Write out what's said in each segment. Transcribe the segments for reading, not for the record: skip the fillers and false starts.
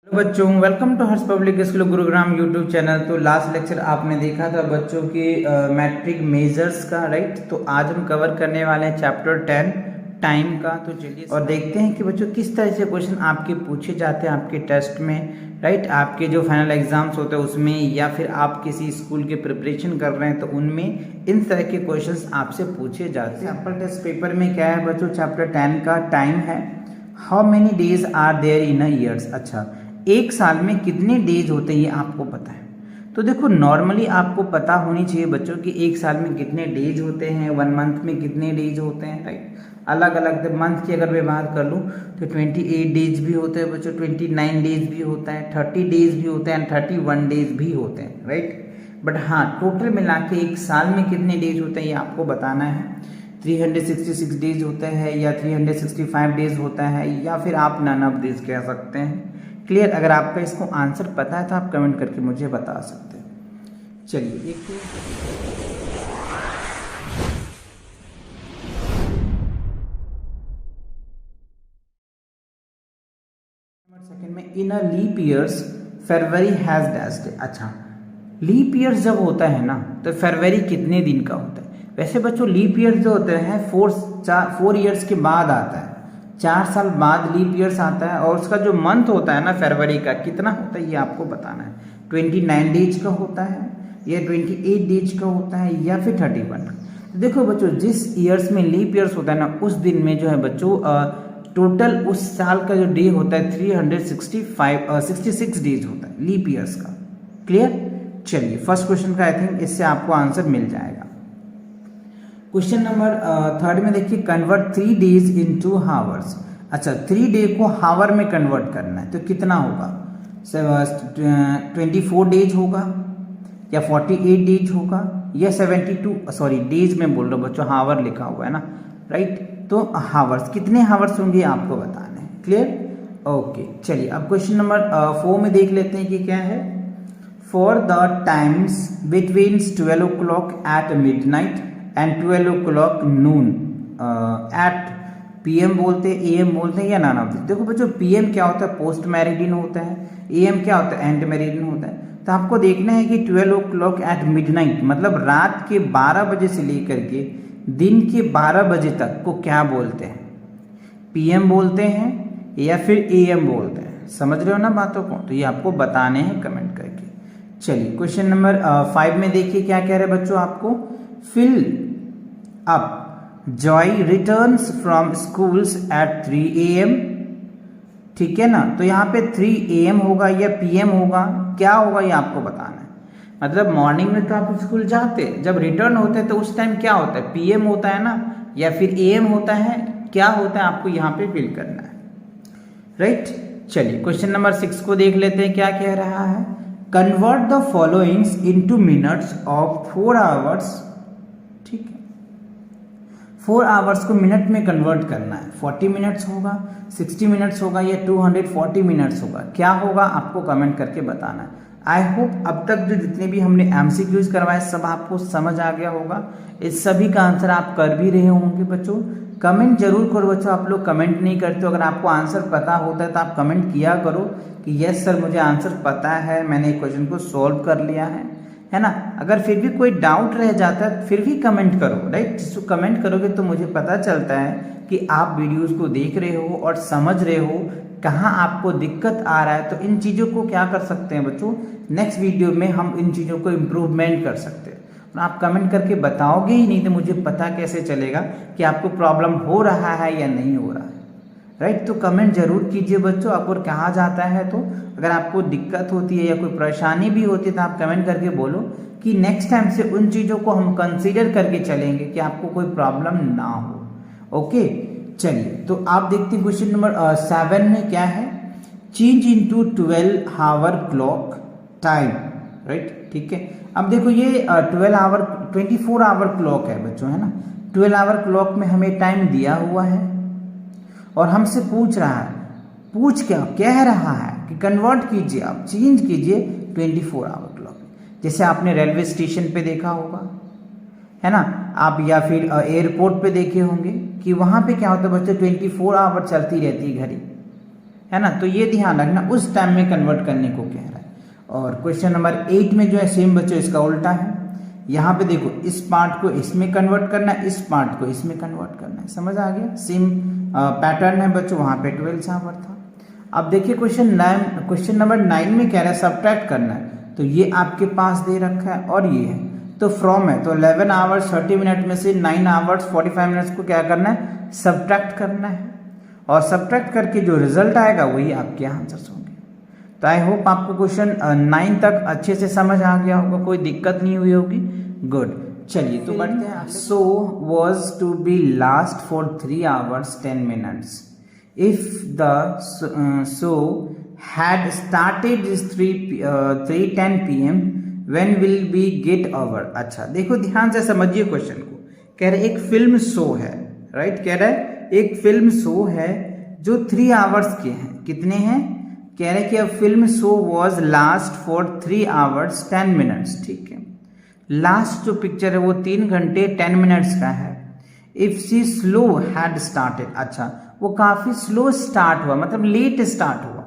Hello बच्चों, welcome to Harsh public school Gurugram YouTube channel. तो last lecture आपने देखा था बच्चों की मैट्रिक मेजर्स का, राइट। तो आज हम कवर करने वाले हैं चैप्टर 10 टाइम का। तो चलिए और देखते हैं कि बच्चों किस तरह से क्वेश्चन आपके पूछे जाते हैं आपके टेस्ट में, राइट। आपके जो फाइनल एग्जाम्स होते हैं उसमें, या फिर आप किसी स्कूल के प्रिपरेशन कर रहे हैं तो उनमें इन तरह के क्वेश्चन आपसे पूछे जाते हैं। सैम्पल टेस्ट पेपर में क्या है बच्चों, चैप्टर 10 का टाइम है। How many days are there in a years. अच्छा, एक साल में कितने डेज होते हैं ये आपको पता है। तो देखो नॉर्मली आपको पता होनी चाहिए बच्चों कि एक साल में कितने डेज होते हैं, 1 मंथ में कितने डेज होते हैं, राइट। अलग अलग मंथ की अगर मैं बात कर लूँ तो 28 डेज भी होते हैं बच्चों, 29 डेज भी होता है, 30 डेज भी होते हैं, 31 डेज भी होते हैं, राइट। बट हाँ, टोटल मिला के एक साल में कितने डेज होते हैं ये आपको बताना है। 366 डेज होता है, या 365 डेज होता है, या फिर आप नन ऑफ दिस कह सकते हैं। क्लियर। अगर आपका इसको आंसर पता है तो आप कमेंट करके मुझे बता सकते हैं। चलिए एक सेकेंड में, in a leap years February has dash day. अच्छा, लीप ईयर्स जब होता है ना तो फरवरी कितने दिन का होता है। वैसे बच्चों लीप ईयर्स जो होते हैं 4 ईयर्स के बाद आता है, 4 साल बाद लीप ईयर्स आता है। और उसका जो मंथ होता है ना फरवरी का, कितना होता है ये आपको बताना है। 29 डेज का होता है, या 28 डेज का होता है, या फिर 31। देखो बच्चों, जिस ईयर्स में लीप ईयर्स होता है ना उस दिन में जो है बच्चों टोटल उस साल का जो डे होता है 66 डेज होता है लीप ईयर्स का। क्लियर। चलिए फर्स्ट क्वेश्चन का आई थिंक इससे आपको आंसर मिल जाएगा। क्वेश्चन नंबर 3 में देखिए, कन्वर्ट 3 डेज इनटू हावर्स। अच्छा, 3 डे को हावर में कन्वर्ट करना है तो कितना होगा। 24 डेज होगा, या 48 डेज होगा, या 72, सॉरी डेज में बोल रहा हूँ बच्चों, हावर लिखा हुआ है ना, राइट। तो हावर्स, कितने हावर्स होंगे आपको बताने हैं। क्लियर। ओके, चलिए अब क्वेश्चन नंबर 4 में देख लेते हैं कि क्या है। For the times between 12 o'clock at midnight and 12 o'clock noon at PM बोलते हैं, एएम बोलते हैं, या नॉन ऑफ दिस। देखो बच्चों, पीएम क्या होता है, पोस्ट मैरिडियन होता है, एएम क्या होता है, एंड मैरिडियन होता है। तो आपको देखना है कि 12 o'clock एट मिडनाइट मतलब रात के 12 बजे से लेकर के दिन के 12 बजे तक को क्या बोलते हैं, पीएम बोलते हैं या फिर एएम बोलते हैं। समझ रहे हो ना बातों को, तो ये आपको बताने हैं कमेंट करके। चलिए क्वेश्चन नंबर 5 में देखिए क्या कह रहे हैं बच्चों आपको। Fill up Joy returns from schools at 3 AM। ठीक है ना, तो यहाँ पे 3 AM होगा या PM होगा, क्या होगा ये आपको बताना है। मतलब मॉर्निंग में तो आप स्कूल जाते, जब रिटर्न होते हैं तो उस टाइम क्या होता है, PM होता है ना, या फिर AM होता है, क्या होता है आपको यहाँ पे फिल करना है, राइट। चलिए क्वेश्चन नंबर 6 को देख लेते हैं क्या कह रहा है। Convert the followings into minutes of 4 hours. ठीक है, 4 आवर्स को मिनट में कन्वर्ट करना है। 40 मिनट्स होगा, 60 मिनट्स होगा, या 240 मिनट्स होगा, क्या होगा आपको कमेंट करके बताना है। आई होप अब तक जो जितने भी हमने MCQs करवाए सब आपको समझ आ गया होगा। इस सभी का आंसर आप कर भी रहे होंगे बच्चों। कमेंट जरूर करो बच्चों, आप लोग कमेंट नहीं करते हो। अगर आपको आंसर पता होता है तो आप कमेंट किया करो कि यस सर मुझे आंसर पता है, मैंने क्वेश्चन को सॉल्व कर लिया है ना। अगर फिर भी कोई डाउट रह जाता है फिर भी कमेंट करो, राइट। जिसको कमेंट करोगे तो मुझे पता चलता है कि आप वीडियोस को देख रहे हो और समझ रहे हो कहाँ आपको दिक्कत आ रहा है। तो इन चीज़ों को क्या कर सकते हैं बच्चों, नेक्स्ट वीडियो में हम इन चीज़ों को इम्प्रूवमेंट कर सकते हैं। और आप कमेंट करके बताओगे ही नहीं तो मुझे पता कैसे चलेगा कि आपको प्रॉब्लम हो रहा है या नहीं हो रहा है, राइट। तो कमेंट जरूर कीजिए बच्चों, आपको कहा जाता है। तो अगर आपको दिक्कत होती है या कोई परेशानी भी होती है तो आप कमेंट करके बोलो कि नेक्स्ट टाइम से उन चीज़ों को हम कंसीडर करके चलेंगे कि आपको कोई प्रॉब्लम ना हो। ओके, चलिए तो आप देखते हैं क्वेश्चन नंबर 7 में क्या है। Change into 12 hour clock time, right. ठीक है, अब देखो ये 24 आवर क्लॉक है बच्चों, है ना। 12 आवर क्लॉक में हमें टाइम दिया हुआ है और हमसे पूछ रहा है, क्या कह रहा है कि कन्वर्ट कीजिए, आप चेंज कीजिए 24 आवर क्लॉक। जैसे आपने रेलवे स्टेशन पे देखा होगा, है ना, आप या फिर एयरपोर्ट पे देखे होंगे कि वहाँ पे क्या होता है बच्चों, 24 आवर चलती रहती है घड़ी, है ना, तो ये ध्यान रखना उस टाइम में कन्वर्ट करने को कह रहा है। और क्वेश्चन नंबर 8 में जो है सेम बच्चों इसका उल्टा है। यहाँ पे देखो इस पार्ट को इसमें कन्वर्ट करना है, इस पार्ट को इसमें कन्वर्ट करना है। समझ आ गया? सेम पैटर्न है बच्चों, वहाँ पे 12 आवर था। अब देखिए क्वेश्चन नंबर 9 में कह रहा है सब्ट्रैक्ट करना है, तो ये आपके पास दे रखा है और ये है तो फ्रॉम है, तो 11 आवर्स 30 मिनट में से 9 आवर्स 45 मिनट्स को क्या करना है, सब्ट्रैक्ट करना है। और सब्ट्रैक्ट करके जो रिजल्ट आएगा वही आपके आंसर्स होंगे। तो आई होप आपको क्वेश्चन 9 तक अच्छे से समझ आ गया होगा, कोई दिक्कत नहीं हुई होगी। गुड, चलिए तो बढ़ते हैं। So was to be last for 3 hours 10 minutes if the show had started 3:10 PM when will be get over. अच्छा देखो ध्यान से समझिए क्वेश्चन को। कह रहे एक फिल्म शो है, राइट, कह रहा है एक फिल्म शो है जो 3 आवर्स के हैं। कितने हैं? कह रहे कि a film show was last for 3 hours 10 minutes. ठीक है, लास्ट जो पिक्चर है वो 3 घंटे 10 मिनट्स का है। If she slow had started, अच्छा वो काफी स्लो स्टार्ट हुआ, मतलब लेट स्टार्ट हुआ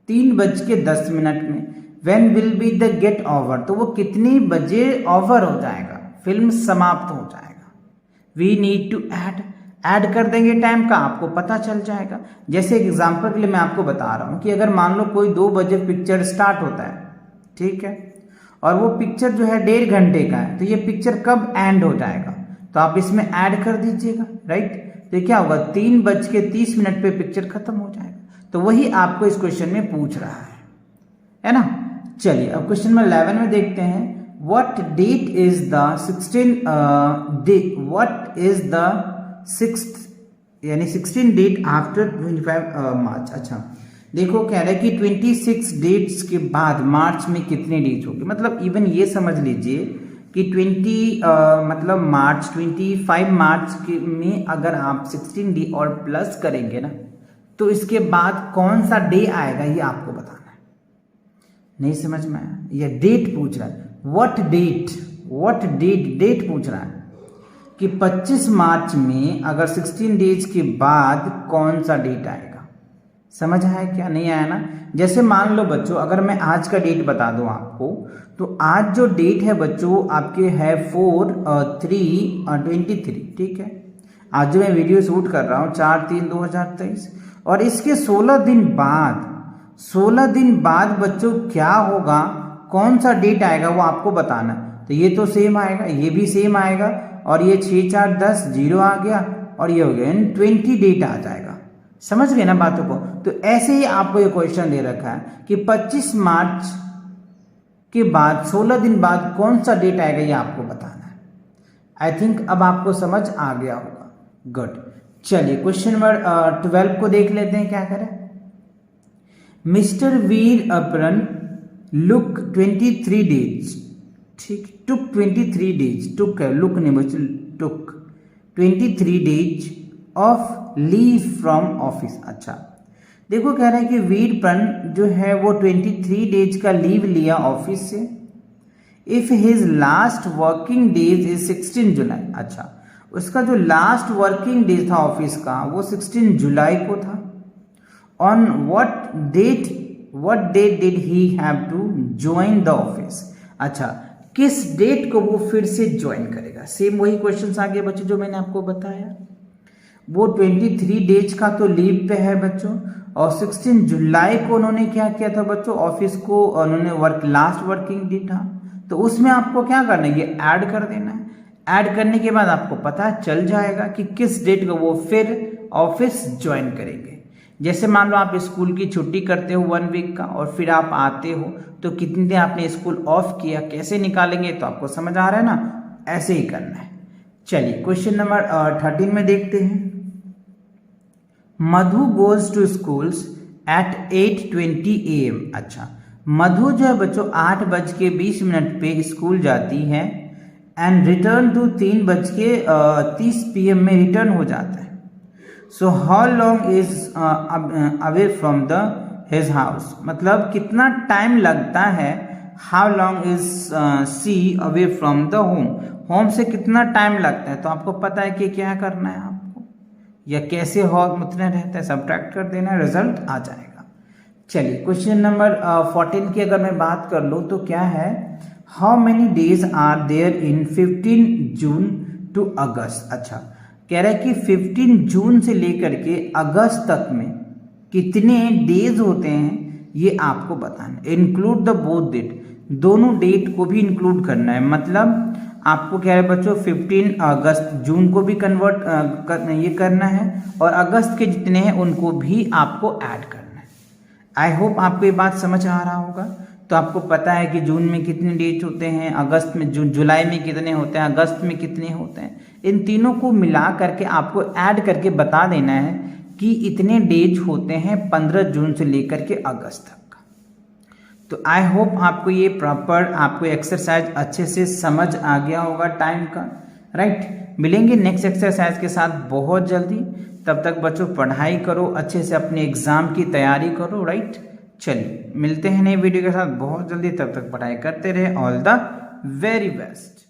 3:10 में। When will be the get over, तो वो कितनी बजे ओवर हो जाएगा, फिल्म समाप्त हो जाएगा। वी नीड टू ऐड कर देंगे टाइम का, आपको पता चल जाएगा। जैसे एग्जांपल के लिए मैं आपको बता रहा हूं कि अगर मान लो कोई 2 बजे पिक्चर स्टार्ट होता है, ठीक है, और वो पिक्चर जो है 1.5 घंटे का है, तो ये पिक्चर कब एंड हो जाएगा, तो आप इसमें ऐड कर दीजिएगा, राइट। तो क्या होगा, 3:30 पे पिक्चर खत्म हो जाएगा। तो वही आपको इस क्वेश्चन में पूछ रहा है ना। चलिए अब क्वेश्चन नंबर 11 में देखते हैं। What date is the 16 date after 25 March. अच्छा देखो कह रहा है कि 26 डेट्स के बाद मार्च में कितने डेज होंगे, मतलब इवन ये समझ लीजिए कि 25 मार्च में अगर आप 16 डे और प्लस करेंगे ना, तो इसके बाद कौन सा डे आएगा ये आपको बताना है। नहीं समझ में आया? ये डेट पूछ रहा है, व्हाट डेट पूछ रहा है कि 25 मार्च में अगर 16 डेज के बाद कौन सा डेट आएगा। समझ आया क्या? नहीं आया ना। जैसे मान लो बच्चों, अगर मैं आज का डेट बता दूं आपको, तो आज जो डेट है बच्चों आपके है 4/3/23, ठीक है। आज जो मैं वीडियो शूट कर रहा हूँ 4/3/2023, और इसके 16 दिन बाद बच्चों क्या होगा, कौन सा डेट आएगा वो आपको बताना। तो ये तो सेम आएगा, ये भी सेम आएगा, और ये 6 4 10 0 आ गया, और ये हो गया 20 डेट आ जाएगा। समझ गए ना बातों को। तो ऐसे ही आपको ये क्वेश्चन दे रखा है कि 25 मार्च के बाद 16 दिन बाद कौन सा डेट आएगा ये आपको बताना है। आई थिंक अब आपको समझ आ गया होगा। गुड, चलिए क्वेश्चन नंबर 12 को देख लेते हैं क्या करें। मिस्टर वीरअपरन लुक 23 डेज, ठीक, टुक 23 डेज, टुक है, लुक नहीं बच्चों, टुक 23 days of leave from office. अच्छा देखो कह रहा है कि वीरपन जो है वो 23 डेज का लीव लिया ऑफिस से। If his last working days is 16 July. अच्छा उसका जो लास्ट वर्किंग डे था ऑफिस का वो 16 जुलाई को था। On what date did he have to join the office. अच्छा किस डेट को वो फिर से ज्वाइन करेगा। सेम वही क्वेश्चन आ गया बच्चों जो मैंने आपको बताया। वो 23 डेज का तो लीव पे है बच्चों, और 16 जुलाई को उन्होंने क्या किया था बच्चों, ऑफिस को उन्होंने लास्ट वर्किंग डे था। तो उसमें आपको क्या करना है, ये ऐड कर देना है। ऐड करने के बाद आपको पता चल जाएगा कि किस डेट को वो फिर ऑफिस ज्वाइन करेंगे। जैसे मान लो आप स्कूल की छुट्टी करते हो 1 वीक का, और फिर आप आते हो तो कितने दिन आपने स्कूल ऑफ किया, कैसे निकालेंगे, तो आपको समझ आ रहा है ना, ऐसे ही करना है। चलिए क्वेश्चन नंबर 13 में देखते हैं। Madhu goes to schools at 8:20 AM। अच्छा मधु जो है बच्चों 8:20 पे स्कूल जाती है, एंड रिटर्न टू 3:30 PM में रिटर्न हो जाता है। So how long is away from the his house, मतलब कितना टाइम लगता है। How long is she away from the home, home से कितना टाइम लगता है। तो आपको पता है कि क्या करना है आपको, या कैसे हो उतना रहता है, सब्ट्रैक्ट कर देना, रिजल्ट आ जाएगा। चलिए क्वेश्चन नंबर 14 की अगर मैं बात कर लूँ तो क्या है, how many days are there in 15 June to August. अच्छा, कह रहा है कि 15 जून से लेकर के अगस्त तक में कितने डेज होते हैं ये आपको बताना है। इंक्लूड द बोथ डेट, दोनों डेट को भी इंक्लूड करना है। मतलब आपको क्या है बच्चों, 15 अगस्त जून को भी कन्वर्ट ये करना है और अगस्त के जितने हैं उनको भी आपको ऐड करना है। आई होप आपको ये बात समझ आ रहा होगा। तो आपको पता है कि जून में कितने डेट होते हैं, अगस्त में जुलाई में कितने होते हैं, अगस्त में कितने होते हैं। इन तीनों को मिला करके आपको ऐड करके बता देना है कि इतने डेज होते हैं 15 जून से लेकर के अगस्त तक का। तो आई होप आपको ये प्रॉपर आपको एक्सरसाइज अच्छे से समझ आ गया होगा टाइम का, राइट। मिलेंगे नेक्स्ट एक्सरसाइज के साथ बहुत जल्दी। तब तक बच्चों पढ़ाई करो, अच्छे से अपने एग्जाम की तैयारी करो, राइट। चलिए मिलते हैं नई वीडियो के साथ बहुत जल्दी, तब तक पढ़ाई करते रहे। All the very best.